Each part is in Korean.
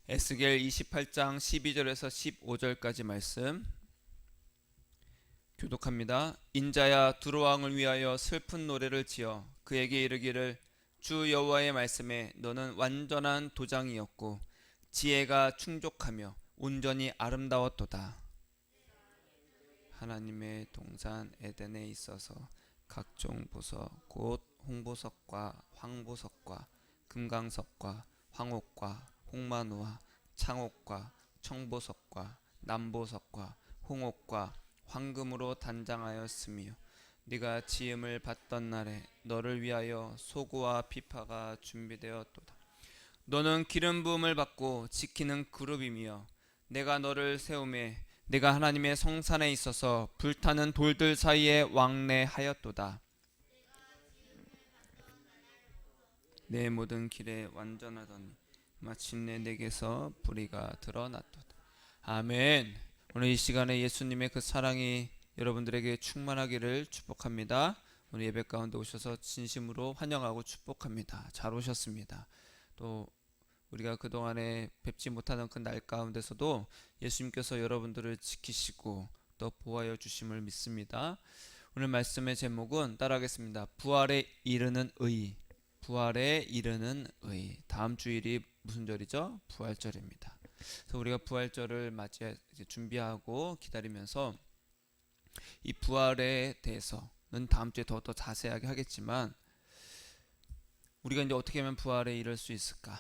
에스겔 28장 12절에서 15절까지 말씀 교독합니다. 인자야, 두로왕을 위하여 슬픈 노래를 지어 그에게 이르기를, 주 여호와의 말씀에 너는 완전한 도장이었고 지혜가 충족하며 온전히 아름다웠도다. 하나님의 동산 에덴에 있어서 각종 보석 곧 홍보석과 황보석과 금강석과 황옥과 홍마누와 창옥과 청보석과 남보석과 홍옥과 황금으로 단장하였으며 네가 지음을 받던 날에 너를 위하여 소고와 비파가 준비되었도다. 너는 기름 부음을 받고 지키는 그룹이며 내가 너를 세우매 내가 하나님의 성산에 있어서 불타는 돌들 사이에 왕래하였도다. 내 모든 길에 완전하더니 마침내 내게서 불의가 드러났도다. 아멘. 오늘 이 시간에 예수님의 그 사랑이 여러분들에게 충만하기를 축복합니다. 오늘 예배 가운데 오셔서 진심으로 환영하고 축복합니다. 잘 오셨습니다. 또 우리가 그동안에 뵙지 못하는 그 날 가운데서도 예수님께서 여러분들을 지키시고 또 보호하여 주심을 믿습니다. 오늘 말씀의 제목은 따라하겠습니다. 부활에 이르는 의. 부활에 이르는 의. 다음 주일이 무슨 절이죠? 부활절입니다. 그래서 우리가 부활절을 맞이해 준비하고 기다리면서 이 부활에 대해서는 다음 주에 더 자세하게 하겠지만, 우리가 이제 어떻게 하면 부활에 이를 수 있을까?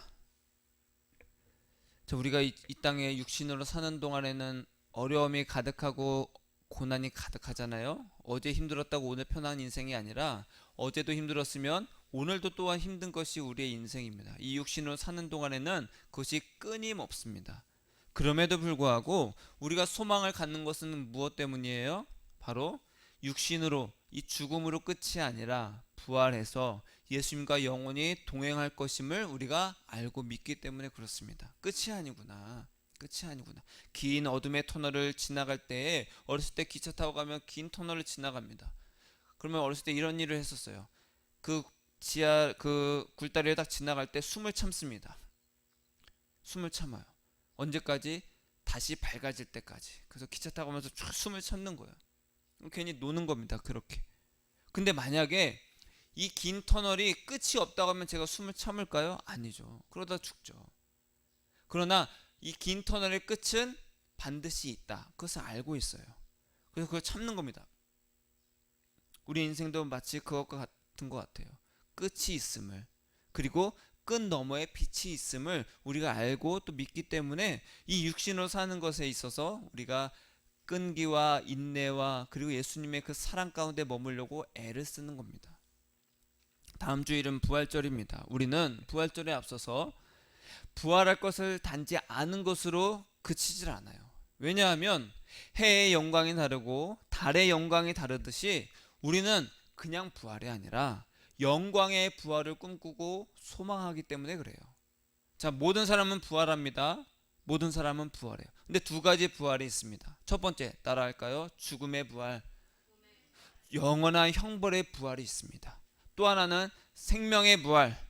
자, 우리가 이 땅에 육신으로 사는 동안에는 어려움이 가득하고 고난이 가득하잖아요. 어제 힘들었다고 오늘 편한 인생이 아니라 어제도 힘들었으면 오늘도 또한 힘든 것이 우리의 인생입니다. 이 육신으로 사는 동안에는 그것이 끊임없습니다. 그럼에도 불구하고 우리가 소망을 갖는 것은 무엇 때문이에요? 바로 육신으로, 이 죽음으로 끝이 아니라 부활해서 예수님과 영원히 동행할 것임을 우리가 알고 믿기 때문에 그렇습니다. 끝이 아니구나. 끝이 아니구나. 긴 어둠의 터널을 지나갈 때에, 어렸을 때 기차 타고 가면 긴 터널을 지나갑니다. 그러면 어렸을 때 이런 일을 했었어요. 그 지하 그 굴다리를 딱 지나갈 때 숨을 참습니다. 숨을 참아요. 언제까지? 다시 밝아질 때까지. 그래서 기차 타고 가면서 쭉 숨을 참는 거예요. 괜히 노는 겁니다. 그렇게. 근데 만약에 이 긴 터널이 끝이 없다고 하면 제가 숨을 참을까요? 아니죠. 그러다 죽죠. 그러나 이 긴 터널의 끝은 반드시 있다. 그것을 알고 있어요. 그래서 그걸 참는 겁니다. 우리 인생도 마치 그것과 같은 것 같아요. 끝이 있음을, 그리고 끝 너머에 빛이 있음을 우리가 알고 또 믿기 때문에 이 육신으로 사는 것에 있어서 우리가 끈기와 인내와 그리고 예수님의 그 사랑 가운데 머물려고 애를 쓰는 겁니다. 다음 주일은 부활절입니다. 우리는 부활절에 앞서서 부활할 것을 단지 아는 것으로 그치질 않아요. 왜냐하면 해의 영광이 다르고 달의 영광이 다르듯이 우리는 그냥 부활이 아니라 영광의 부활을 꿈꾸고 소망하기 때문에 그래요. 자, 모든 사람은 부활합니다. 모든 사람은 부활해요. 근데 두 가지 부활이 있습니다. 첫 번째, 따라할까요? 죽음의 부활, 영원한 형벌의 부활이 있습니다. 또 하나는 생명의 부활,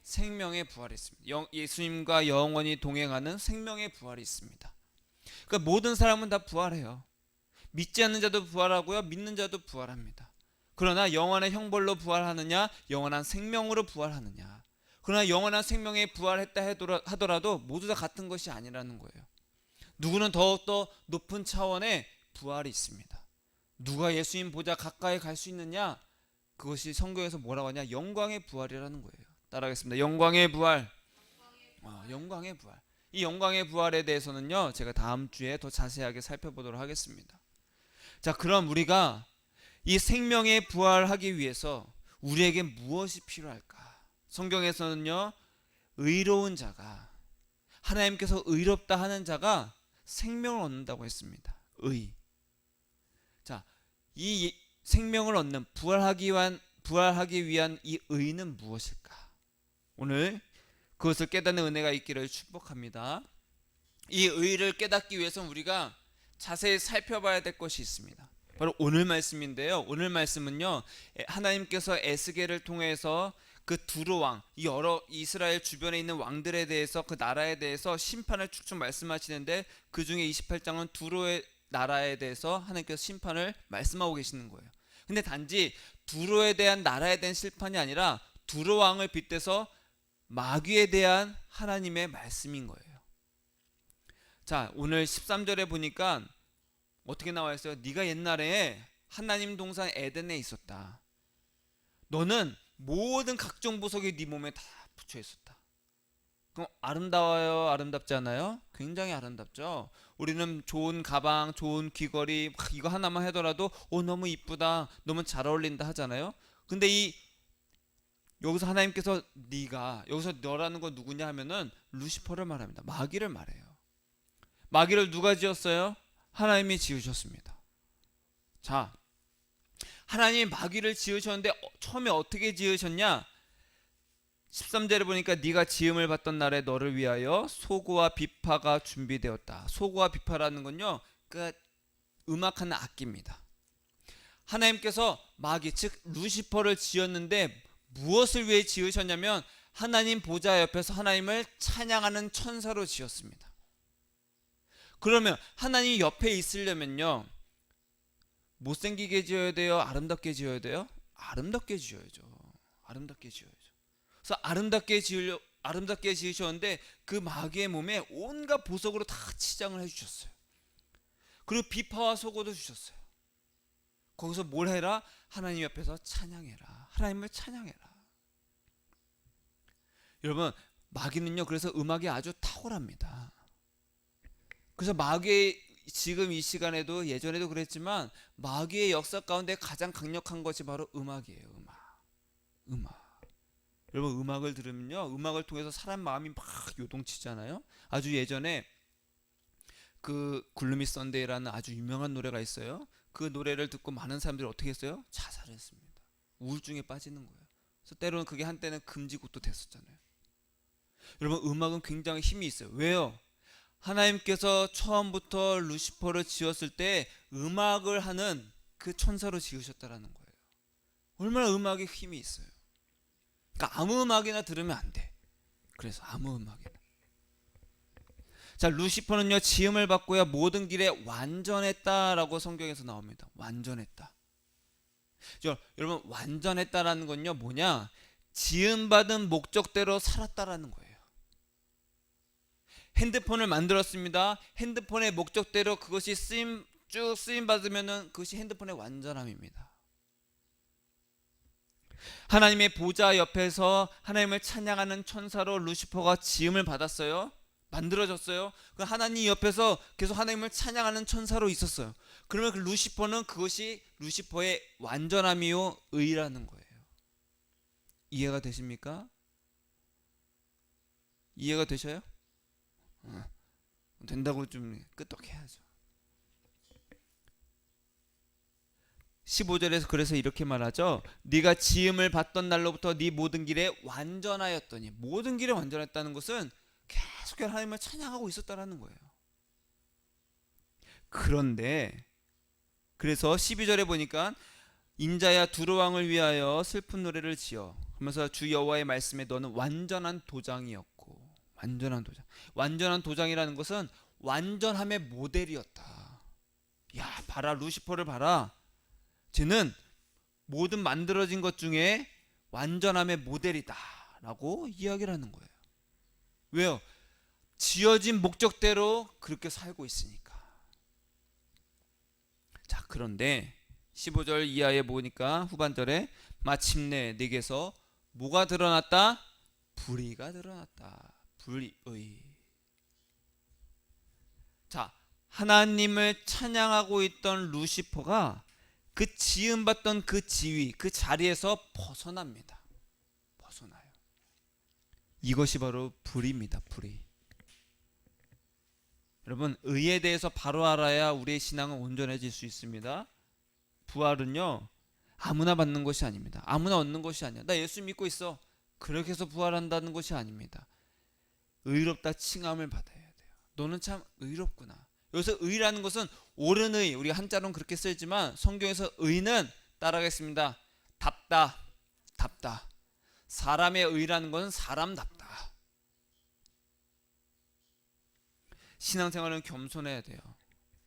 생명의 부활이 있습니다. 예수님과 영원히 동행하는 생명의 부활이 있습니다. 그러니까 모든 사람은 다 부활해요. 믿지 않는 자도 부활하고요, 믿는 자도 부활합니다. 그러나 영원한 형벌로 부활하느냐, 영원한 생명으로 부활하느냐. 그러나 영원한 생명에 부활했다 하더라도 모두 다 같은 것이 아니라는 거예요. 누구는 더욱더 높은 차원의 부활이 있습니다. 누가 예수님 보좌 가까이 갈 수 있느냐? 그것이 성경에서 뭐라고 하냐? 영광의 부활이라는 거예요. 따라하겠습니다. 영광의 부활. 영광의 부활. 이 영광의 부활에 대해서는요, 제가 다음 주에 더 자세하게 살펴보도록 하겠습니다. 자, 그럼 우리가 이 생명의 부활하기 위해서 우리에게 무엇이 필요할까? 성경에서는요, 의로운 자가, 하나님께서 의롭다 하는 자가 생명을 얻는다고 했습니다. 의. 자, 이 생명을 얻는 부활하기 위한 이 의는 무엇일까? 오늘 그것을 깨닫는 은혜가 있기를 축복합니다. 이 의를 깨닫기 위해서는 우리가 자세히 살펴봐야 될 것이 있습니다. 바로 오늘 말씀인데요. 오늘 말씀은요, 하나님께서 에스겔을 통해서 그 두로 왕, 여러 이스라엘 주변에 있는 왕들에 대해서 그 나라에 대해서 심판을 쭉쭉 말씀하시는데 그 중에 28장은 두로의 나라에 대해서 하나님께서 심판을 말씀하고 계시는 거예요. 근데 단지 두로에 대한 나라에 대한 심판이 아니라 두로 왕을 빗대서 마귀에 대한 하나님의 말씀인 거예요. 자, 오늘 13절에 보니까 어떻게 나와 있어요? 네가 옛날에 하나님 동산 에덴에 있었다. 너는 모든 각종 보석이 네 몸에 다 붙여 있었다. 그럼 아름다워요? 아름답지 않아요? 굉장히 아름답죠. 우리는 좋은 가방, 좋은 귀걸이 이거 하나만 하더라도 너무 이쁘다, 너무 잘 어울린다 하잖아요. 근데 여기서 하나님께서 네가, 여기서 너라는 건 누구냐 하면은 루시퍼를 말합니다. 마귀를 말해요. 마귀를 누가 지었어요? 하나님이 지으셨습니다. 자, 하나님이 마귀를 지으셨는데 처음에 어떻게 지으셨냐? 13절에 보니까 네가 지음을 받던 날에 너를 위하여 소고와 비파가 준비되었다. 소고와 비파라는 건요, 그 음악하는 악기입니다. 하나님께서 마귀, 즉 루시퍼를 지었는데 무엇을 위해 지으셨냐면 하나님 보좌 옆에서 하나님을 찬양하는 천사로 지었습니다. 그러면 하나님 옆에 있으려면요, 못생기게 지어야 돼요? 아름답게 지어야 돼요? 아름답게 지어야죠. 아름답게 지어야죠. 그래서 아름답게 지으셨는데 그 마귀의 몸에 온갖 보석으로 다 치장을 해주셨어요. 그리고 비파와 소고도 주셨어요. 거기서 뭘 해라? 하나님 옆에서 찬양해라. 하나님을 찬양해라. 여러분, 마귀는요, 그래서 음악이 아주 탁월합니다. 그래서 마귀의, 지금 이 시간에도 예전에도 그랬지만 마귀의 역사 가운데 가장 강력한 것이 바로 음악이에요. 음악. 여러분, 음악을 들으면요, 음악을 통해서 사람 마음이 막 요동치잖아요. 아주 예전에 그 글루미 선데이라는 아주 유명한 노래가 있어요. 그 노래를 듣고 많은 사람들이 어떻게 했어요? 자살했습니다. 우울증에 빠지는 거예요. 그래서 때로는 그게 한때는 금지곡도 됐었잖아요. 여러분, 음악은 굉장히 힘이 있어요. 왜요? 하나님께서 처음부터 루시퍼를 지었을 때 음악을 하는 그 천사로 지으셨다라는 거예요. 얼마나 음악에 힘이 있어요. 그러니까 아무 음악이나 들으면 안 돼. 그래서 아무 음악이나. 자, 루시퍼는요, 지음을 받고야 모든 길에 완전했다라고 성경에서 나옵니다. 완전했다. 여러분, 완전했다라는 건요, 뭐냐? 지음받은 목적대로 살았다라는 거예요. 핸드폰을 만들었습니다. 핸드폰의 목적대로 그것이 쭉 쓰임 받으면은 그것이 핸드폰의 완전함입니다. 하나님의 보좌 옆에서 하나님을 찬양하는 천사로 루시퍼가 지음을 받았어요. 만들어졌어요. 하나님 옆에서 계속 하나님을 찬양하는 천사로 있었어요. 그러면 그 루시퍼는 그것이 루시퍼의 완전함이요 의라는 거예요. 이해가 되십니까? 이해가 되셔요? 된다고 좀 끄떡해야죠. 15절에서 그래서 이렇게 말하죠. 네가 지음을 받던 날로부터 네 모든 길에 완전하였더니, 모든 길에 완전했다는 것은 계속 하나님을 찬양하고 있었다라는 거예요. 그런데 그래서 12절에 보니까 인자야 두로 왕을 위하여 슬픈 노래를 지어 하면서 주 여호와의 말씀에 너는 완전한 도장이었고, 완전한 도장이라는 것은 완전함의 모델이었다. 야, 봐라, 루시퍼를 봐라. 쟤는 모든 만들어진 것 중에 완전함의 모델이다 라고 이야기를 하는 거예요. 왜요? 지어진 목적대로 그렇게 살고 있으니까. 자, 그런데 15절 이하에 보니까 후반절에 마침내 네게서 뭐가 드러났다? 불의가 드러났다. 불의. 자, 하나님을 찬양하고 있던 루시퍼가 그 지음받던 그 지위, 그 자리에서 벗어납니다. 벗어나요. 이것이 바로 불의입니다. 불의. 여러분, 의에 대해서 바로 알아야 우리의 신앙은 온전해질 수 있습니다. 부활은요, 아무나 받는 것이 아닙니다. 아무나 얻는 것이 아니야. 나 예수 믿고 있어, 그렇게 해서 부활한다는 것이 아닙니다. 의롭다 칭함을 받아야 돼요. 너는 참 의롭구나. 여기서 의라는 것은 옳은 의, 우리가 한자로는 그렇게 쓰지만 성경에서 의는 따라하겠습니다. 답다. 사람의 의라는 것은 사람답다. 신앙생활은 겸손해야 돼요.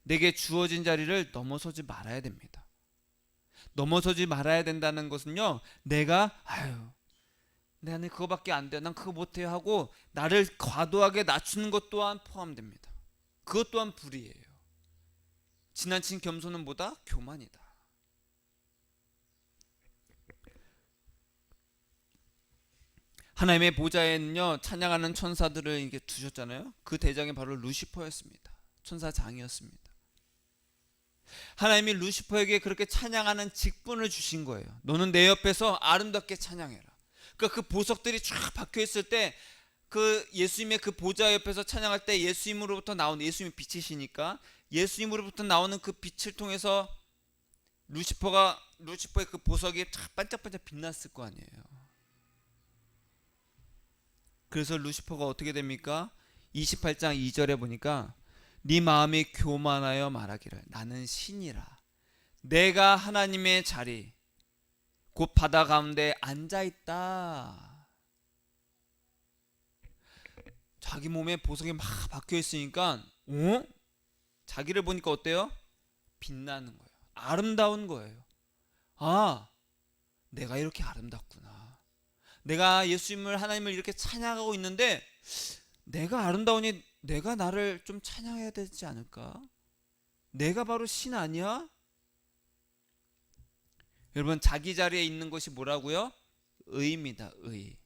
내게 주어진 자리를 넘어서지 말아야 됩니다. 넘어서지 말아야 된다는 것은요, 내가 나는 그거밖에 안 돼, 난 그거 못해요 하고 나를 과도하게 낮추는 것 또한 포함됩니다. 그것 또한 불이에요. 지나친 겸손은 뭐다? 교만이다. 하나님의 보좌에는요, 찬양하는 천사들을 이렇게 두셨잖아요. 그 대장이 바로 루시퍼였습니다. 천사장이었습니다. 하나님이 루시퍼에게 그렇게 찬양하는 직분을 주신 거예요. 너는 내 옆에서 아름답게 찬양해라. 그러니까 그 보석들이 쫙 박혀 있을 때, 그 예수님의 그 보좌 옆에서 찬양할 때 예수님으로부터 나오는, 예수님이 빛이시니까 예수님으로부터 나오는 그 빛을 통해서 루시퍼의 그 보석이 쫙 반짝반짝 빛났을 거 아니에요. 그래서 루시퍼가 어떻게 됩니까? 28장 2절에 보니까 네 마음이 교만하여 말하기를 나는 신이라 내가 하나님의 자리 곧 바다 가운데 앉아있다. 자기 몸에 보석이 막 박혀 있으니까 자기를 보니까 어때요? 빛나는 거예요. 아름다운 거예요. 아, 내가 이렇게 아름답구나. 내가 예수님을, 하나님을 이렇게 찬양하고 있는데 내가 아름다우니 내가 나를 좀 찬양해야 되지 않을까? 내가 바로 신 아니야? 여러분, 자기 자리에 있는 것이 뭐라고요? 의입니다. 의.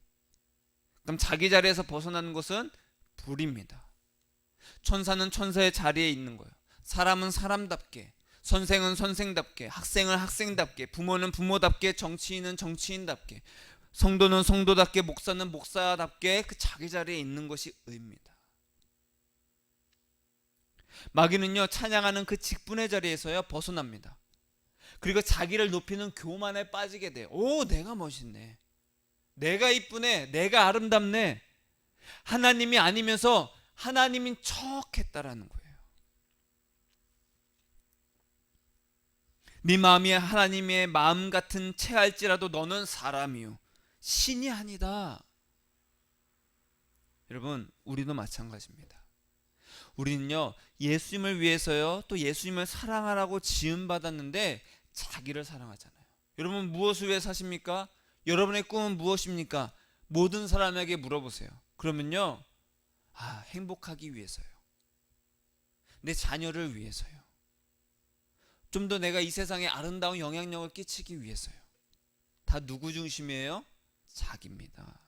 그럼 자기 자리에서 벗어나는 것은 불입니다. 천사는 천사의 자리에 있는 거예요. 사람은 사람답게, 선생은 선생답게, 학생은 학생답게, 부모는 부모답게, 정치인은 정치인답게, 성도는 성도답게, 목사는 목사답게 그 자기 자리에 있는 것이 의입니다. 마귀는요, 찬양하는 그 직분의 자리에서요 벗어납니다. 그리고 자기를 높이는 교만에 빠지게 돼요. 오, 내가 멋있네, 내가 이쁘네, 내가 아름답네. 하나님이 아니면서 하나님인 척 했다라는 거예요. 네 마음이 하나님의 마음 같은 채할지라도 너는 사람이요 신이 아니다. 여러분, 우리도 마찬가지입니다. 우리는요, 예수님을 위해서요, 또 예수님을 사랑하라고 지음받았는데 자기를 사랑하잖아요. 여러분, 무엇을 위해 사십니까? 여러분의 꿈은 무엇입니까? 모든 사람에게 물어보세요. 그러면요, 행복하기 위해서요, 내 자녀를 위해서요, 좀 더 내가 이 세상에 아름다운 영향력을 끼치기 위해서요. 다 누구 중심이에요? 자기입니다.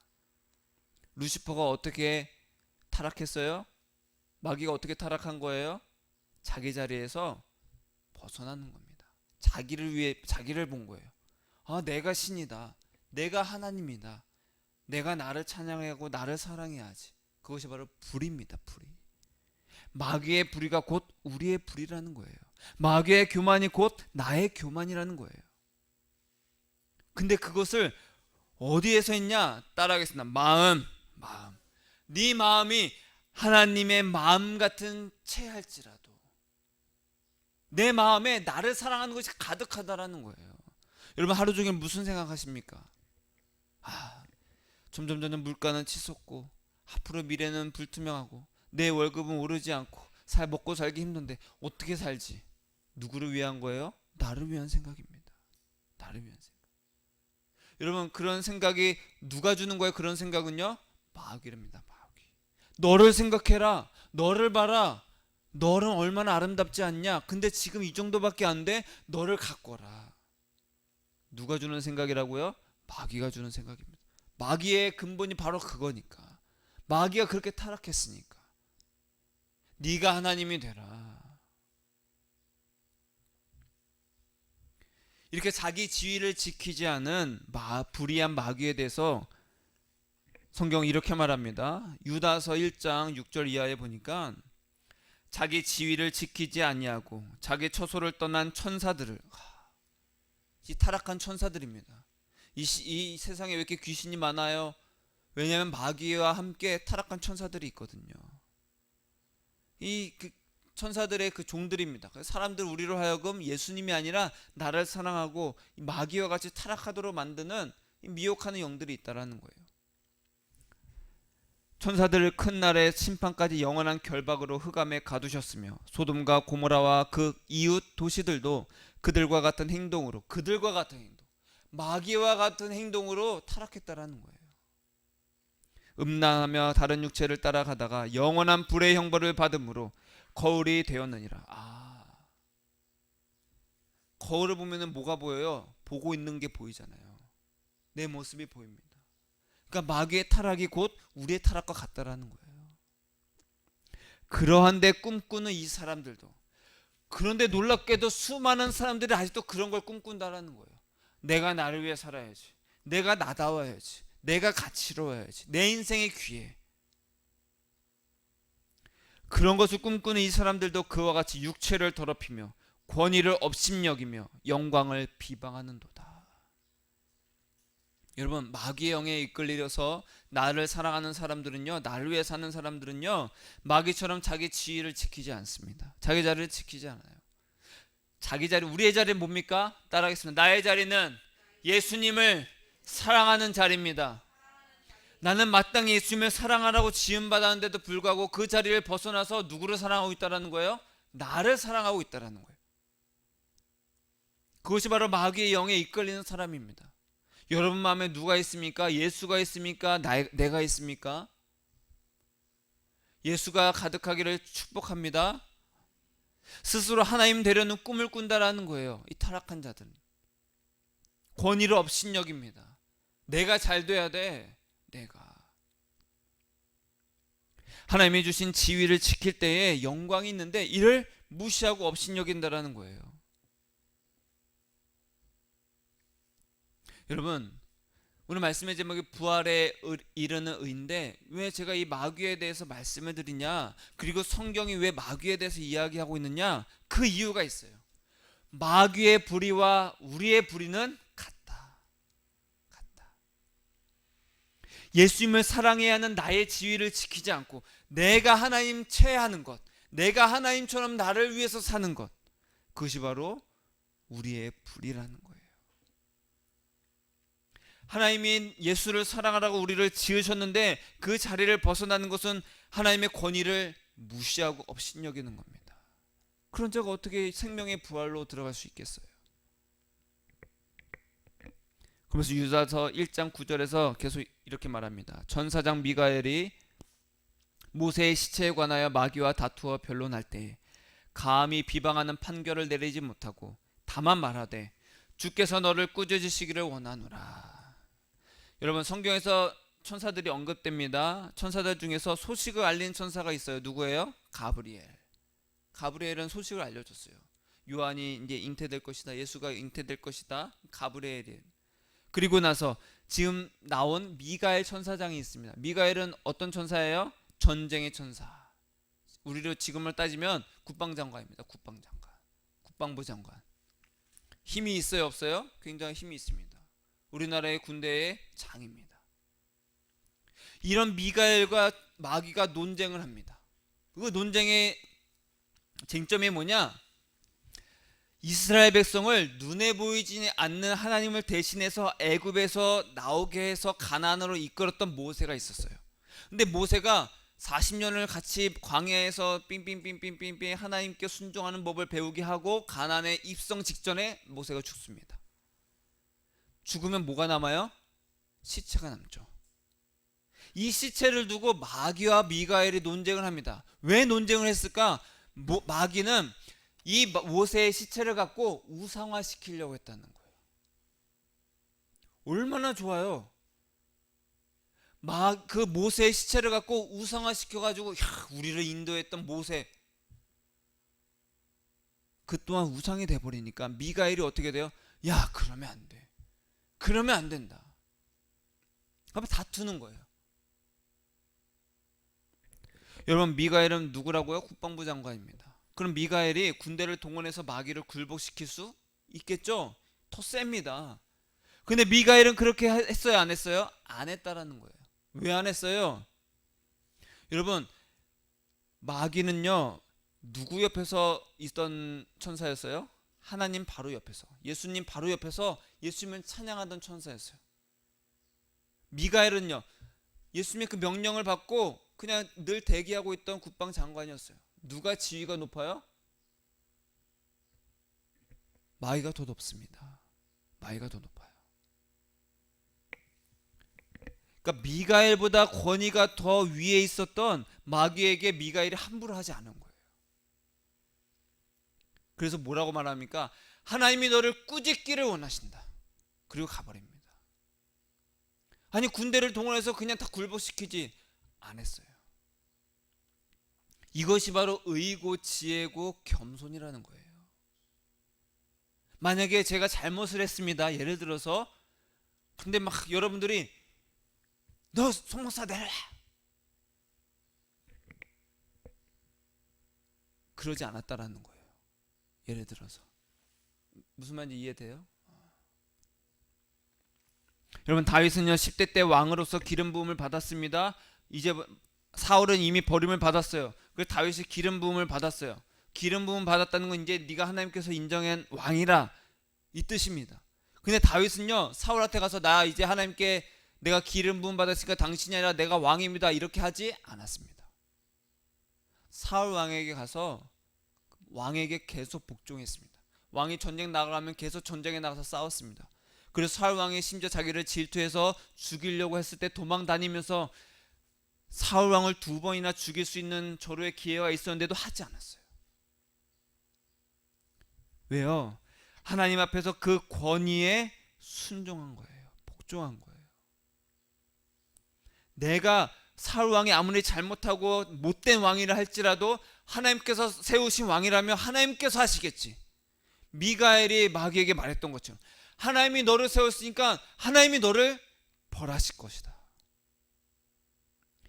루시퍼가 어떻게 타락했어요? 마귀가 어떻게 타락한 거예요? 자기 자리에서 벗어나는 겁니다. 자기를 위해, 자기를 본 거예요. 내가 신이다, 내가 하나님이다, 내가 나를 찬양하고 나를 사랑해야지. 그것이 바로 불입니다. 불이. 마귀의 불의가 곧 우리의 불이라는 거예요. 마귀의 교만이 곧 나의 교만이라는 거예요. 근데 그것을 어디에서 했냐? 따라하겠습니다. 마음. 네 마음이 하나님의 마음 같은 채할지라도 내 마음에 나를 사랑하는 것이 가득하다라는 거예요. 여러분, 하루 종일 무슨 생각하십니까? 점점 물가는 치솟고 앞으로 미래는 불투명하고 내 월급은 오르지 않고 먹고 살기 힘든데 어떻게 살지? 누구를 위한 거예요? 나를 위한 생각입니다. 나를 위한 생각. 여러분, 그런 생각이 누가 주는 거예요? 그런 생각은요, 마귀랍니다. 마귀. 너를 생각해라, 너를 봐라, 너는 얼마나 아름답지 않냐, 근데 지금 이 정도밖에 안 돼, 너를 가꿔라. 누가 주는 생각이라고요? 마귀가 주는 생각입니다. 마귀의 근본이 바로 그거니까. 마귀가 그렇게 타락했으니까. 네가 하나님이 되라. 이렇게 자기 지위를 지키지 않은 불의한 마귀에 대해서 성경은 이렇게 말합니다. 유다서 1장 6절 이하에 보니까 자기 지위를 지키지 아니하고 자기 처소를 떠난 천사들을, 이 타락한 천사들입니다. 이 세상에 왜 이렇게 귀신이 많아요? 왜냐하면 마귀와 함께 타락한 천사들이 있거든요. 그 천사들의 그 종들입니다. 사람들 우리로 하여금 예수님이 아니라 나를 사랑하고 마귀와 같이 타락하도록 만드는 미혹하는 영들이 있다라는 거예요. 천사들을 큰 날의 심판까지 영원한 결박으로 흑암에 가두셨으며 소돔과 고모라와 그 이웃 도시들도 그들과 같은 행동으로 마귀와 같은 행동으로 타락했다라는 거예요. 음란하며 다른 육체를 따라가다가 영원한 불의 형벌을 받음으로 거울이 되었느니라. 거울을 보면은 뭐가 보여요? 보고 있는 게 보이잖아요. 내 모습이 보입니다. 그러니까 마귀의 타락이 곧 우리의 타락과 같다라는 거예요. 그러한데 꿈꾸는 이 사람들도, 그런데 놀랍게도 수많은 사람들이 아직도 그런 걸 꿈꾼다라는 거예요. 내가 나를 위해 살아야지, 내가 나다워야지, 내가 가치로워야지, 내 인생의 귀해. 그런 것을 꿈꾸는 이 사람들도 그와 같이 육체를 더럽히며 권위를 업신여기며 영광을 비방하는도다. 여러분, 마귀의 영에 이끌려서 나를 사랑하는 사람들은요, 나를 위해 사는 사람들은요, 마귀처럼 자기 지위를 지키지 않습니다. 자기 자리를 지키지 않아요. 자기 자리, 우리의 자리는 뭡니까? 따라하겠습니다. 나의 자리는 예수님을 사랑하는 자리입니다. 나는 마땅히 예수님을 사랑하라고 지음받았는데도 불구하고 그 자리를 벗어나서 누구를 사랑하고 있다는 거예요? 나를 사랑하고 있다는 거예요. 그것이 바로 마귀의 영에 이끌리는 사람입니다. 여러분 마음에 누가 있습니까? 예수가 있습니까? 내가 있습니까? 예수가 가득하기를 축복합니다. 스스로 하나님 되려는 꿈을 꾼다라는 거예요. 이 타락한 자들은 권위를 업신여깁니다. 내가 잘 돼야 돼. 내가 하나님이 주신 지위를 지킬 때에 영광이 있는데 이를 무시하고 업신여긴다라는 거예요. 여러분, 오늘 말씀의 제목이 부활에 이르는 의인데 왜 제가 이 마귀에 대해서 말씀을 드리냐, 그리고 성경이 왜 마귀에 대해서 이야기하고 있느냐, 그 이유가 있어요. 마귀의 불의와 우리의 불의는 같다. 예수님을 사랑해야 하는 나의 지위를 지키지 않고 내가 하나님 체하는 것, 내가 하나님처럼 나를 위해서 사는 것, 그것이 바로 우리의 불의라는 거예요. 하나님이 예수를 사랑하라고 우리를 지으셨는데 그 자리를 벗어나는 것은 하나님의 권위를 무시하고 업신여기는 겁니다. 그런 자가 어떻게 생명의 부활로 들어갈 수 있겠어요? 그러면서 유다서 1장 9절에서 계속 이렇게 말합니다. 천사장 미가엘이 모세의 시체에 관하여 마귀와 다투어 변론할 때 감히 비방하는 판결을 내리지 못하고 다만 말하되 주께서 너를 꾸짖으시기를 원하노라. 여러분, 성경에서 천사들이 언급됩니다. 천사들 중에서 소식을 알린 천사가 있어요. 누구예요? 가브리엘. 가브리엘은 소식을 알려줬어요. 요한이 이제 잉태될 것이다, 예수가 잉태될 것이다. 가브리엘이. 그리고 나서 지금 나온 미가엘 천사장이 있습니다. 미가엘은 어떤 천사예요? 전쟁의 천사. 우리로 지금을 따지면 국방장관입니다. 국방부 장관. 힘이 있어요, 없어요? 굉장히 힘이 있습니다. 우리나라의 군대의 장입니다. 이런 미가엘과 마귀가 논쟁을 합니다. 그 논쟁의 쟁점이 뭐냐? 이스라엘 백성을 눈에 보이지 않는 하나님을 대신해서 애굽에서 나오게 해서 가나안으로 이끌었던 모세가 있었어요. 근데 모세가 40년을 같이 광야에서 삥삥삥삥삥삥 하나님께 순종하는 법을 배우게 하고 가나안에 입성 직전에 모세가 죽습니다. 죽으면 뭐가 남아요? 시체가 남죠. 이 시체를 두고 마귀와 미가엘이 논쟁을 합니다. 왜 논쟁을 했을까? 마귀는 이 모세의 시체를 갖고 우상화시키려고 했다는 거예요. 얼마나 좋아요. 그 모세의 시체를 갖고 우상화시켜가지고 우리를 인도했던 모세, 그 또한 우상이 돼버리니까 미가엘이 어떻게 돼요? 야, 그러면 안 돼. 그러면 안 된다. 그러면 다투는 거예요. 여러분, 미가엘은 누구라고요? 국방부 장관입니다. 그럼 미가엘이 군대를 동원해서 마귀를 굴복시킬 수 있겠죠? 더 셉니다. 근데 미가엘은 그렇게 했어요, 안 했어요? 안 했다라는 거예요. 왜 안 했어요? 여러분, 마귀는요, 누구 옆에서 있던 천사였어요? 하나님 바로 옆에서, 예수님 바로 옆에서 예수님을 찬양하던 천사였어요. 미가엘은요, 예수님의 그 명령을 받고 그냥 늘 대기하고 있던 국방 장관이었어요. 누가 지위가 높아요? 마귀가 더 높습니다. 마귀가 더 높아요. 그러니까 미가엘보다 권위가 더 위에 있었던 마귀에게 미가엘이 함부로 하지 않은 거예요. 그래서 뭐라고 말합니까? 하나님이 너를 꾸짖기를 원하신다. 그리고 가버립니다. 아니, 군대를 동원해서 그냥 다 굴복시키지 않았어요. 이것이 바로 의고 지혜고 겸손이라는 거예요. 만약에 제가 잘못을 했습니다. 예를 들어서 근데 막 여러분들이 너 송목사 내려라, 그러지 않았다라는 거예요. 예를 들어서 무슨 말인지 이해돼요? 여러분, 다윗은요 10대 때 왕으로서 기름 부음을 받았습니다. 이제 사울은 이미 버림을 받았어요. 그래서 다윗이 기름 부음을 받았어요. 기름 부음 받았다는 건 이제 네가 하나님께서 인정한 왕이라 이 뜻입니다. 근데 다윗은요 사울한테 가서 나 이제 하나님께 내가 기름 부음 받았으니까 당신이 아니라 내가 왕입니다 이렇게 하지 않았습니다. 사울 왕에게 가서 왕에게 계속 복종했습니다. 왕이 전쟁 나가면 계속 전쟁에 나가서 싸웠습니다. 그래서 사울 왕이 심지어 자기를 질투해서 죽이려고 했을 때 도망 다니면서 사울 왕을 2번이나 죽일 수 있는 절호의 기회가 있었는데도 하지 않았어요. 왜요? 하나님 앞에서 그 권위에 순종한 거예요. 복종한 거예요. 내가 사울 왕이 아무리 잘못하고 못된 왕이라 할지라도 하나님께서 세우신 왕이라면 하나님께서 하시겠지. 미가엘이 마귀에게 말했던 것처럼 하나님이 너를 세웠으니까 하나님이 너를 벌하실 것이다.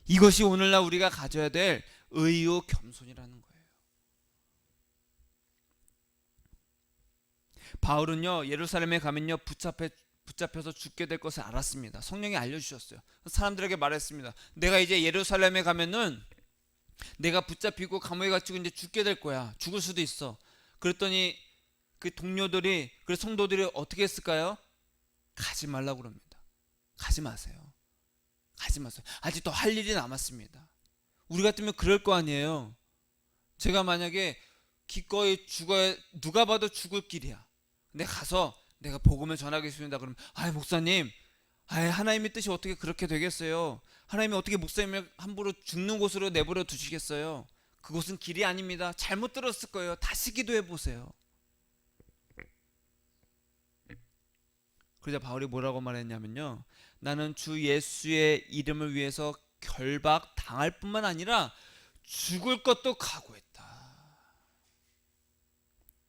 이것이 오늘날 우리가 가져야 될 의요 겸손이라는 거예요. 바울은요 예루살렘에 가면요 붙잡혀서 죽게 될 것을 알았습니다. 성령이 알려주셨어요. 사람들에게 말했습니다. 내가 이제 예루살렘에 가면은 내가 붙잡히고 감옥에 갇히고 이제 죽게 될 거야. 죽을 수도 있어. 그랬더니 그 동료들이, 그 성도들이 어떻게 했을까요? 가지 말라고 그럽니다. 가지 마세요. 가지 마세요. 아직 더 할 일이 남았습니다. 우리 같으면 그럴 거 아니에요. 제가 만약에 기꺼이 죽어야, 누가 봐도 죽을 길이야. 근데 가서 내가 복음을 전하겠습니다. 그러면 목사님, 하나님의 뜻이 어떻게 그렇게 되겠어요? 하나님이 어떻게 목사님을 함부로 죽는 곳으로 내버려 두시겠어요? 그곳은 길이 아닙니다. 잘못 들었을 거예요. 다시 기도해 보세요. 그러자 바울이 뭐라고 말했냐면요, 나는 주 예수의 이름을 위해서 결박 당할 뿐만 아니라 죽을 것도 각오했다.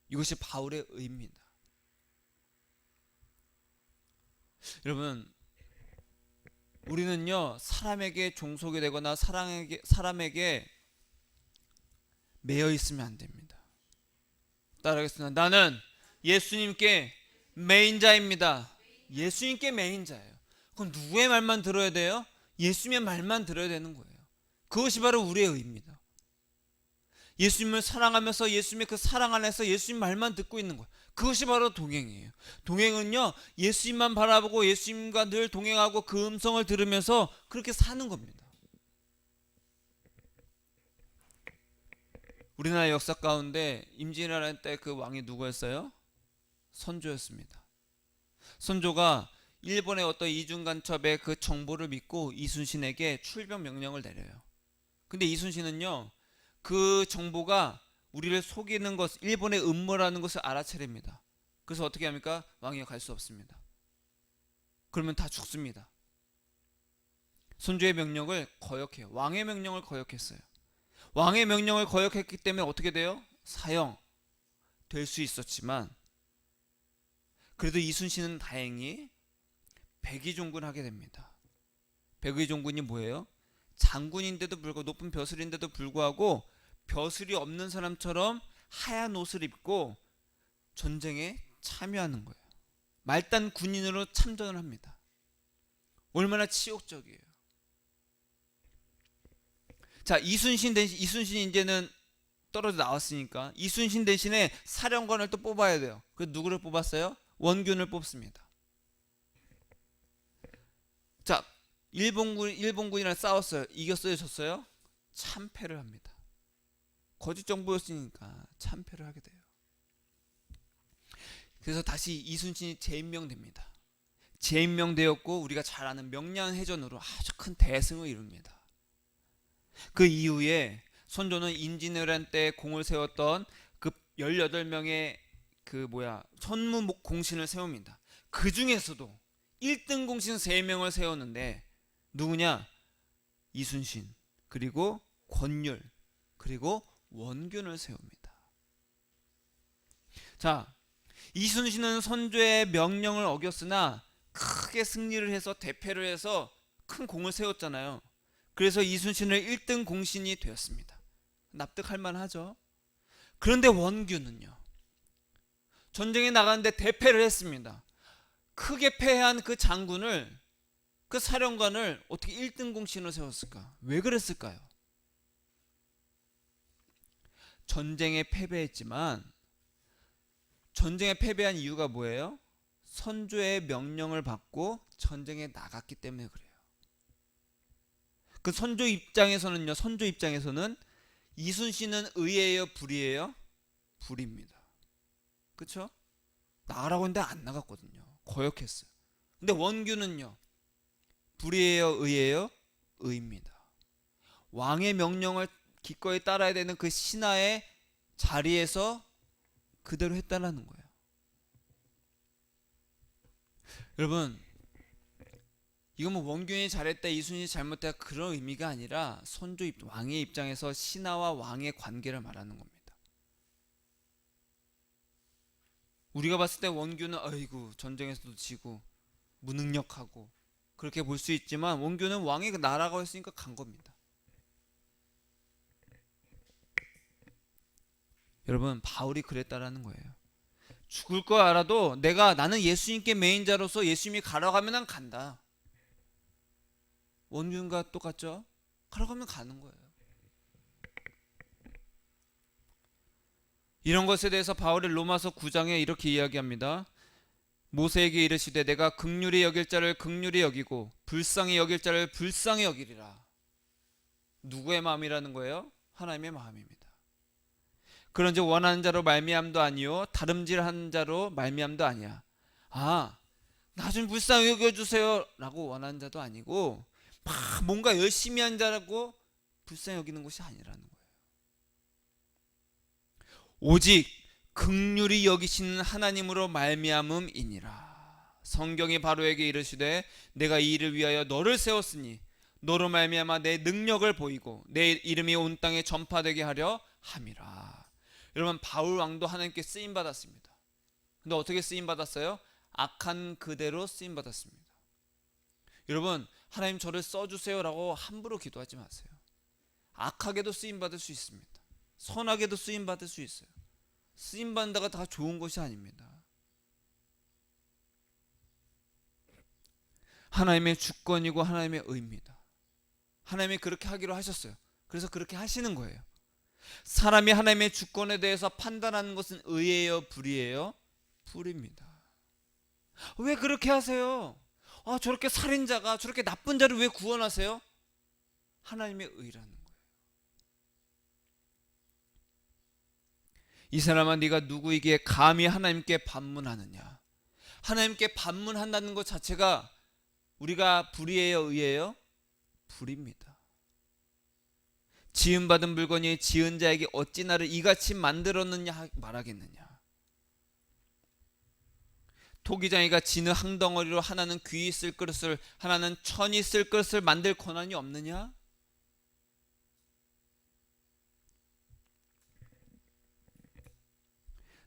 이것이 바울의 의입니다. 여러분, 우리는요 사람에게 종속이 되거나 사람에게 매여 있으면 안 됩니다. 따라하겠습니다. 나는 예수님께 매인자입니다. 예수님께 매인자예요. 그럼 누구의 말만 들어야 돼요? 예수님의 말만 들어야 되는 거예요. 그것이 바로 우리의 의입니다. 예수님을 사랑하면서 예수님의 그 사랑 안에서 예수님 말만 듣고 있는 거예요. 그것이 바로 동행이에요. 동행은요 예수님만 바라보고 예수님과 늘 동행하고 그 음성을 들으면서 그렇게 사는 겁니다. 우리나라 역사 가운데 임진왜란 때 그 왕이 누구였어요? 선조였습니다. 선조가 일본의 어떤 이중간첩의 그 정보를 믿고 이순신에게 출병 명령을 내려요. 근데 이순신은요 그 정보가 우리를 속이는 것, 일본의 음모라는 것을 알아차립니다. 그래서 어떻게 합니까? 왕이 갈 수 없습니다. 그러면 다 죽습니다. 선조의 명령을 거역해요. 왕의 명령을 거역했어요. 왕의 명령을 거역했기 때문에 어떻게 돼요? 사형 될 수 있었지만 그래도 이순신은 다행히 백의종군을 하게 됩니다. 백의종군이 뭐예요? 장군인데도 불구하고, 높은 벼슬인데도 불구하고 벼슬이 없는 사람처럼 하얀 옷을 입고 전쟁에 참여하는 거예요. 말단 군인으로 참전을 합니다. 얼마나 치욕적이에요. 자, 이순신 이제는 떨어져 나왔으니까 이순신 대신에 사령관을 또 뽑아야 돼요. 그 누구를 뽑았어요? 원균을 뽑습니다. 자, 일본군이랑 싸웠어요. 이겼어요, 졌어요? 참패를 합니다. 거짓 정보였으니까 참패를 하게 돼요. 그래서 다시 이순신이 재임명됩니다. 재임명되었고 우리가 잘 아는 명량해전으로 아주 큰 대승을 이룹니다. 그 이후에 선조는 임진왜란 때 공을 세웠던 그 18명의 천무 공신을 세웁니다. 그 중에서도 1등 공신 3명을 세웠는데 누구냐? 이순신, 그리고 권율, 그리고 원균을 세웁니다. 자, 이순신은 선조의 명령을 어겼으나 크게 승리를 해서 대패를 해서 큰 공을 세웠잖아요. 그래서 이순신은 1등 공신이 되었습니다. 납득할 만하죠. 그런데 원균은요, 전쟁에 나가는데 대패를 했습니다. 크게 패한 그 장군을, 그 사령관을 어떻게 1등 공신으로 세웠을까? 왜 그랬을까요? 전쟁에 패배했지만 전쟁에 패배한 이유가 뭐예요? 선조의 명령을 받고 전쟁에 나갔기 때문에 그래요. 그 선조 입장에서는 이순신은 의예요, 불이에요? 불입니다. 그렇죠? 나가라고 했는데 안 나갔거든요. 거역했어요. 근데 원균은요, 불이에요, 의예요? 의입니다. 왕의 명령을 기꺼이 따라야 되는 그 신하의 자리에서 그대로 했다라는 거예요. 여러분, 이건 뭐 원균이 잘했다, 이순신이 잘못했다 그런 의미가 아니라 왕의 입장에서 신하와 왕의 관계를 말하는 겁니다. 우리가 봤을 때 원균은 아이고 전쟁에서도 지고 무능력하고 그렇게 볼 수 있지만 원균은 왕이 나라고 했으니까 간 겁니다. 여러분, 바울이 그랬다라는 거예요. 죽을 거 알아도 나는 예수님께 매인자로서 예수님이 가라고 하면 난 간다. 원균과 똑같죠? 가라고 하면 가는 거예요. 이런 것에 대해서 바울이 로마서 9장에 이렇게 이야기합니다. 모세에게 이르시되 내가 긍휼히 여길 자를 긍휼히 여기고 불쌍히 여길 자를 불쌍히 여기리라. 누구의 마음이라는 거예요? 하나님의 마음입니다. 그런즉 원하는 자로 말미암도 아니요 다름질하는 자로 말미암도 아니야. 나 좀 불쌍히 여겨주세요 라고 원하는 자도 아니고 뭔가 열심히 한 자라고 불쌍히 여기는 것이 아니라는 거예요. 오직 긍휼히 여기시는 하나님으로 말미암음이니라. 성경이 바로에게 이르시되 내가 이 일을 위하여 너를 세웠으니 너로 말미암아 내 능력을 보이고 내 이름이 온 땅에 전파되게 하려 함이라. 여러분, 바울 왕도 하나님께 쓰임 받았습니다. 근데 어떻게 쓰임 받았어요? 악한 그대로 쓰임 받았습니다. 여러분, 하나님 저를 써주세요 라고 함부로 기도하지 마세요. 악하게도 쓰임 받을 수 있습니다. 선하게도 쓰임 받을 수 있어요. 쓰임 받는다가 다 좋은 것이 아닙니다. 하나님의 주권이고 하나님의 의입니다. 하나님이 그렇게 하기로 하셨어요. 그래서 그렇게 하시는 거예요. 사람이 하나님의 주권에 대해서 판단하는 것은 의예요, 불이에요? 불입니다. 왜 그렇게 하세요? 저렇게 살인자가, 저렇게 나쁜 자를 왜 구원하세요? 하나님의 의라는 거예요. 이 사람아, 네가 누구에게 감히 하나님께 반문하느냐? 하나님께 반문한다는 것 자체가 우리가 불이에요, 의예요? 불입니다. 지음받은 물건이 지은 자에게 어찌 나를 이같이 만들었느냐 말하겠느냐. 토기장이가 지는 항덩어리로 하나는 귀 있을 그릇을, 하나는 천이 쓸 그릇을 만들 권한이 없느냐?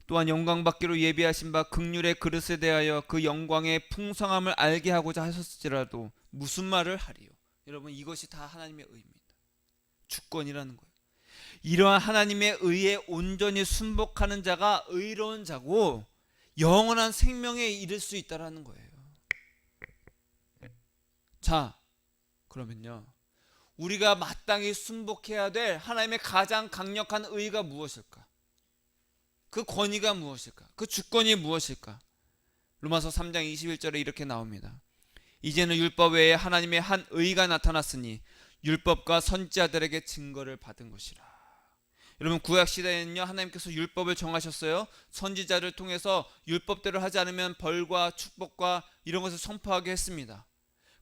또한 영광받기로 예비하신 바 긍휼의 그릇에 대하여 그 영광의 풍성함을 알게 하고자 하셨을지라도 무슨 말을 하리요? 여러분, 이것이 다 하나님의 의입니다. 주권이라는 거예요. 이러한 하나님의 의에 온전히 순복하는 자가 의로운 자고 영원한 생명에 이를 수 있다라는 거예요. 자, 그러면요, 우리가 마땅히 순복해야 될 하나님의 가장 강력한 의가 무엇일까? 그 권위가 무엇일까? 그 주권이 무엇일까? 로마서 3장 21절에 이렇게 나옵니다. 이제는 율법 외에 하나님의 한 의가 나타났으니 율법과 선지자들에게 증거를 받은 것이라. 여러분, 구약 시대에는요, 하나님께서 율법을 정하셨어요. 선지자를 통해서 율법대로 하지 않으면 벌과 축복과 이런 것을 선포하게 했습니다.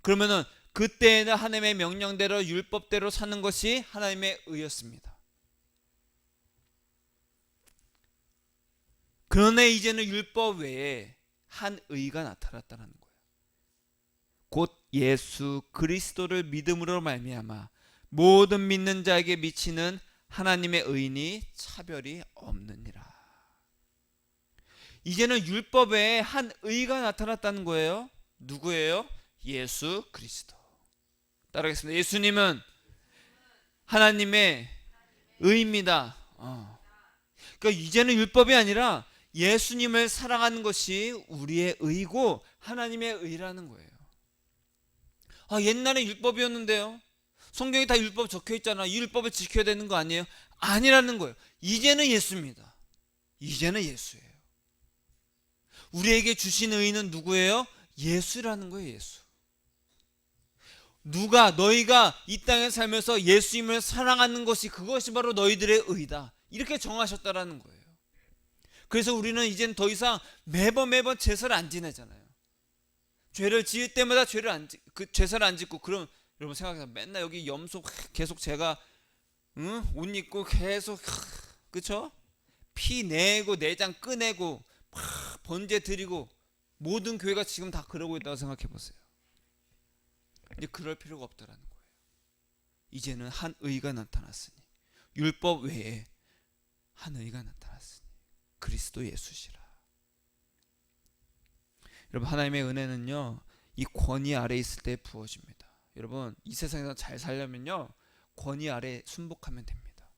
그러면은 그때에는 하나님의 명령대로 율법대로 사는 것이 하나님의 의였습니다. 그런데 이제는 율법 외에 한 의가 나타났다는 거예요. 곧 예수 그리스도를 믿음으로 말미암아 모든 믿는 자에게 미치는 하나님의 의인이 차별이 없느니라. 이제는 율법 외에 한 의가 나타났다는 거예요. 누구예요? 예수 그리스도. 따라하겠습니다. 예수님은 하나님의 의입니다. 그러니까 이제는 율법이 아니라 예수님을 사랑하는 것이 우리의 의고 하나님의 의라는 거예요. 옛날에 율법이었는데요, 성경에 다 율법 적혀 있잖아, 이 율법을 지켜야 되는 거 아니에요? 아니라는 거예요. 이제는 예수입니다. 이제는 예수예요. 우리에게 주신 의는 누구예요? 예수라는 거예요. 예수. 너희가 이 땅에 살면서 예수님을 사랑하는 것이, 그것이 바로 너희들의 의다, 이렇게 정하셨다라는 거예요. 그래서 우리는 이젠 더 이상 매번 제사를 안 지내잖아요. 죄를 지을 때마다 제사를 안 짓고. 그럼 여러분 생각해서 맨날 여기 염소 계속 제가 옷 입고 계속, 그쵸? 피 내고 내장 꺼내고 막 번제 드리고, 모든 교회가 지금 다 그러고 있다고 생각해 보세요. 이제 그럴 필요가 없다라는 거예요. 이제는 한 의가 나타났으니, 율법 외에 한 의가 나타났으니 그리스도 예수시라. 여러분, 하나님의 은혜는요, 이 권위 아래 있을 때 부어집니다. 여러분, 이 세상에서 잘 살려면요, 권위 아래 순복하면 됩니다.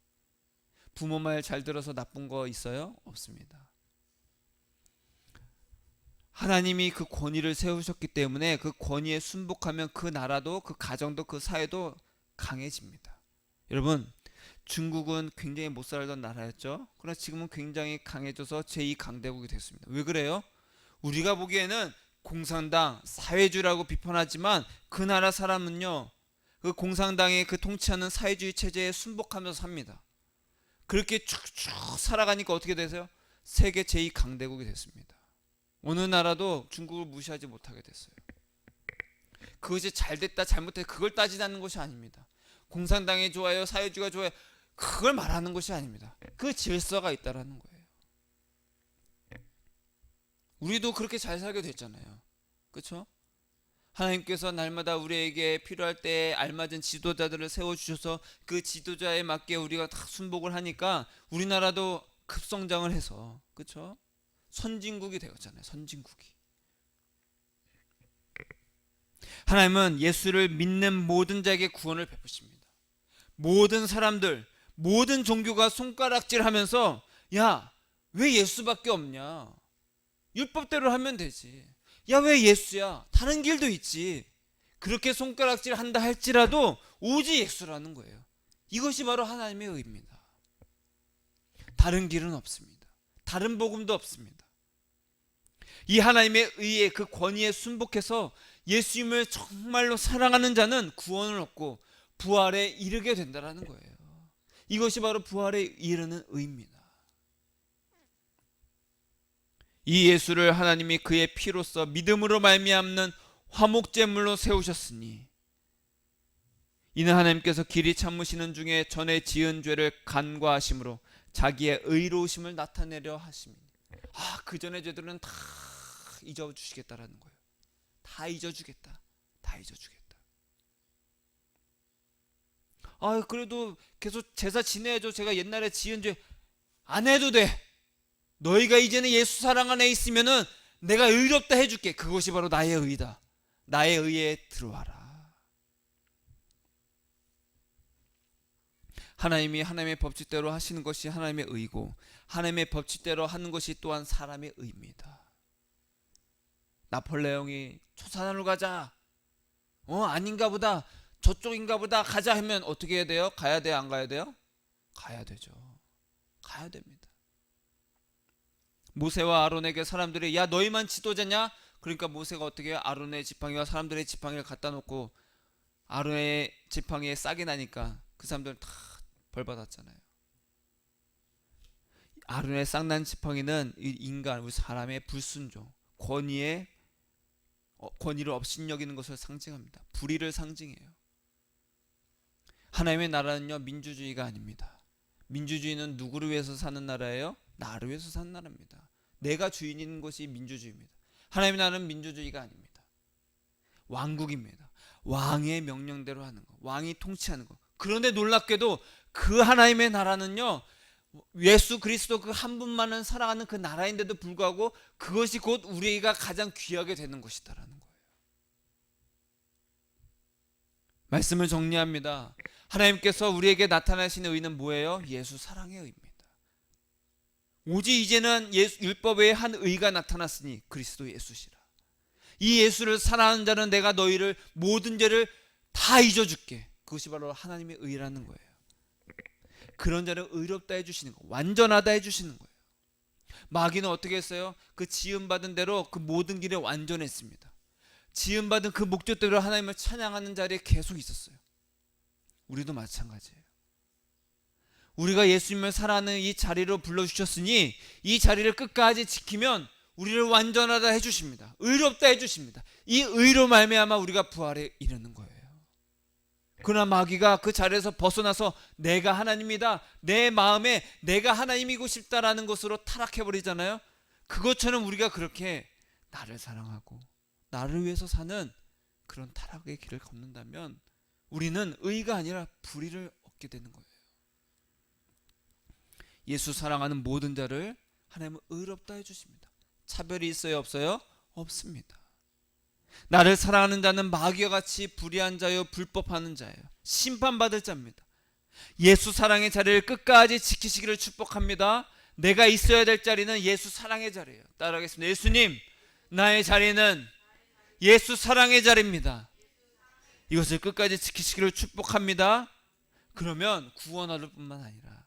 부모 말 잘 들어서 나쁜 거 있어요? 없습니다. 하나님이 그 권위를 세우셨기 때문에 그 권위에 순복하면 그 나라도, 그 가정도, 그 사회도 강해집니다. 여러분, 중국은 굉장히 못 살던 나라였죠. 그러나 지금은 굉장히 강해져서 제2강대국이 됐습니다. 왜 그래요? 우리가 보기에는 공산당, 사회주의라고 비판하지만 그 나라 사람은요, 그 공산당의 그 통치하는 사회주의 체제에 순복하면서 삽니다. 그렇게 쭉쭉 살아가니까 어떻게 되세요? 세계 제2강대국이 됐습니다. 어느 나라도 중국을 무시하지 못하게 됐어요. 그것이 잘됐다 잘못됐다 그걸 따지자는 것이 아닙니다. 공산당이 좋아요, 사회주의가 좋아요, 그걸 말하는 것이 아닙니다. 그 질서가 있다라는 거예요. 우리도 그렇게 잘 살게 됐잖아요. 그렇죠? 하나님께서 날마다 우리에게 필요할 때 알맞은 지도자들을 세워주셔서 그 지도자에 맞게 우리가 다 순복을 하니까 우리나라도 급성장을 해서, 그렇죠? 선진국이 되었잖아요. 선진국이. 하나님은 예수를 믿는 모든 자에게 구원을 베푸십니다. 모든 사람들, 모든 종교가 손가락질하면서, 야, 왜 예수밖에 없냐? 율법대로 하면 되지. 야, 왜 예수야? 다른 길도 있지. 그렇게 손가락질 한다 할지라도 오직 예수라는 거예요. 이것이 바로 하나님의 의입니다. 다른 길은 없습니다. 다른 복음도 없습니다. 이 하나님의 의의 그 권위에 순복해서 예수님을 정말로 사랑하는 자는 구원을 얻고 부활에 이르게 된다는 거예요. 이것이 바로 부활에 이르는 의입니다. 이 예수를 하나님이 그의 피로써 믿음으로 말미암는 화목제물로 세우셨으니, 이는 하나님께서 길이 참으시는 중에 전에 지은 죄를 간과하심으로 자기의 의로우심을 나타내려 하십니다. 그 전의 죄들은 다 잊어주시겠다라는 거예요. 다 잊어주겠다. 다 잊어주겠다. 그래도 계속 제사 지내야죠. 제가 옛날에 지은 죄 안 해도 돼. 너희가 이제는 예수 사랑 안에 있으면은 내가 의롭다 해줄게. 그것이 바로 나의 의다. 나의 의에 들어와라. 하나님이 하나님의 법칙대로 하시는 것이 하나님의 의고, 하나님의 법칙대로 하는 것이 또한 사람의 의입니다. 나폴레옹이 초산으로 가자, 아닌가 보다, 저쪽인가 보다, 가자 하면 어떻게 해야 돼요? 가야 돼요? 안 가야 돼요? 가야 되죠. 가야 됩니다. 모세와 아론에게 사람들이, 야, 너희만 지도자냐? 그러니까 모세가 어떻게 해요? 아론의 지팡이와 사람들의 지팡이를 갖다 놓고 아론의 지팡이에 싹이 나니까 그 사람들은 다 벌 받았잖아요. 아론의 싹난 지팡이는 이 인간, 우리 사람의 불순종, 권위를 업신여기는 것을 상징합니다. 불의를 상징해요. 하나님의 나라는요, 민주주의가 아닙니다. 민주주의는 누구를 위해서 사는 나라예요? 나를 위해서 사는 나라입니다. 내가 주인인 것이 민주주의입니다. 하나님의 나라는 민주주의가 아닙니다. 왕국입니다. 왕의 명령대로 하는 것, 왕이 통치하는 것. 그런데 놀랍게도 그 하나님의 나라는요, 예수 그리스도 그 한 분만을 사랑하는 그 나라인데도 불구하고 그것이 곧 우리가 가장 귀하게 되는 것이다라는 거예요. 말씀을 정리합니다. 하나님께서 우리에게 나타나시는 의는 뭐예요? 예수 사랑의 의입니다. 오직 이제는 율법 외에 한 의가 나타났으니 그리스도 예수시라. 이 예수를 사랑하는 자는 내가 너희를 모든 죄를 다 잊어줄게. 그것이 바로 하나님의 의라는 거예요. 그런 자를 의롭다 해주시는 거, 완전하다 해주시는 거예요. 마귀는 어떻게 했어요? 그 지음받은 대로 그 모든 길에 완전했습니다. 지음받은 그 목적대로 하나님을 찬양하는 자리에 계속 있었어요. 우리도 마찬가지예요. 우리가 예수님을 사랑하는 이 자리로 불러주셨으니 이 자리를 끝까지 지키면 우리를 완전하다 해주십니다. 의롭다 해주십니다. 이 의로 말미암아 우리가 부활에 이르는 거예요. 그러나 마귀가 그 자리에서 벗어나서 내가 하나님이다, 내 마음에 내가 하나님이고 싶다라는 것으로 타락해버리잖아요. 그것처럼 우리가 그렇게 나를 사랑하고 나를 위해서 사는 그런 타락의 길을 걷는다면 우리는 의가 아니라 불의를 얻게 되는 거예요. 예수 사랑하는 모든 자를 하나님은 의롭다 해주십니다. 차별이 있어요, 없어요? 없습니다. 나를 사랑하는 자는 마귀와 같이 불의한 자요, 불법하는 자예요. 심판받을 자입니다. 예수 사랑의 자리를 끝까지 지키시기를 축복합니다. 내가 있어야 될 자리는 예수 사랑의 자리예요. 따라하겠습니다. 예수님, 나의 자리는 예수 사랑의 자리입니다. 이것을 끝까지 지키시기를 축복합니다. 그러면 구원 얻을 뿐만 아니라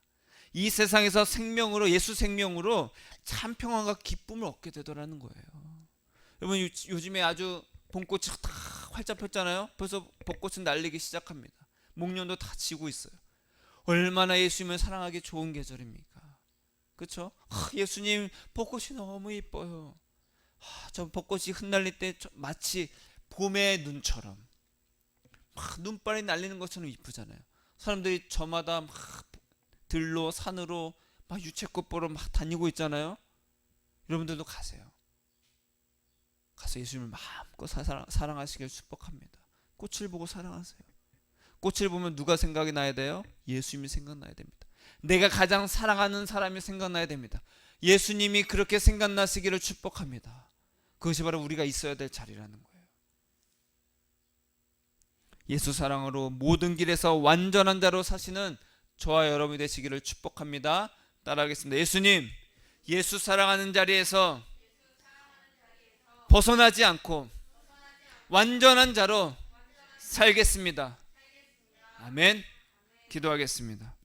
이 세상에서 생명으로, 예수 생명으로 참 평안과 기쁨을 얻게 되더라는 거예요. 여러분, 요즘에 아주 봄꽃이 다 활짝 폈잖아요. 벌써 벚꽃은 날리기 시작합니다. 목련도 다 지고 있어요. 얼마나 예수님을 사랑하기 좋은 계절입니까? 그렇죠? 예수님 벚꽃이 너무 이뻐요. 저 벚꽃이 흩날릴 때 마치 봄의 눈처럼 막 눈발이 날리는 것처럼 이쁘잖아요. 사람들이 저마다 막 들로 산으로 막 유채꽃 보러 막 다니고 있잖아요. 여러분들도 가세요. 가서 예수님을 마음껏 사랑하시길 축복합니다. 꽃을 보고 사랑하세요. 꽃을 보면 누가 생각이 나야 돼요? 예수님이 생각나야 됩니다. 내가 가장 사랑하는 사람이 생각나야 됩니다. 예수님이 그렇게 생각나시기를 축복합니다. 그것이 바로 우리가 있어야 될 자리라는 거예요. 예수 사랑으로 모든 길에서 완전한 자로 사시는 저와 여러분이 되시기를 축복합니다. 따라하겠습니다. 예수님, 예수 사랑하는 자리에서 벗어나지 않고 완전한 자로 살겠습니다. 아멘. 기도하겠습니다.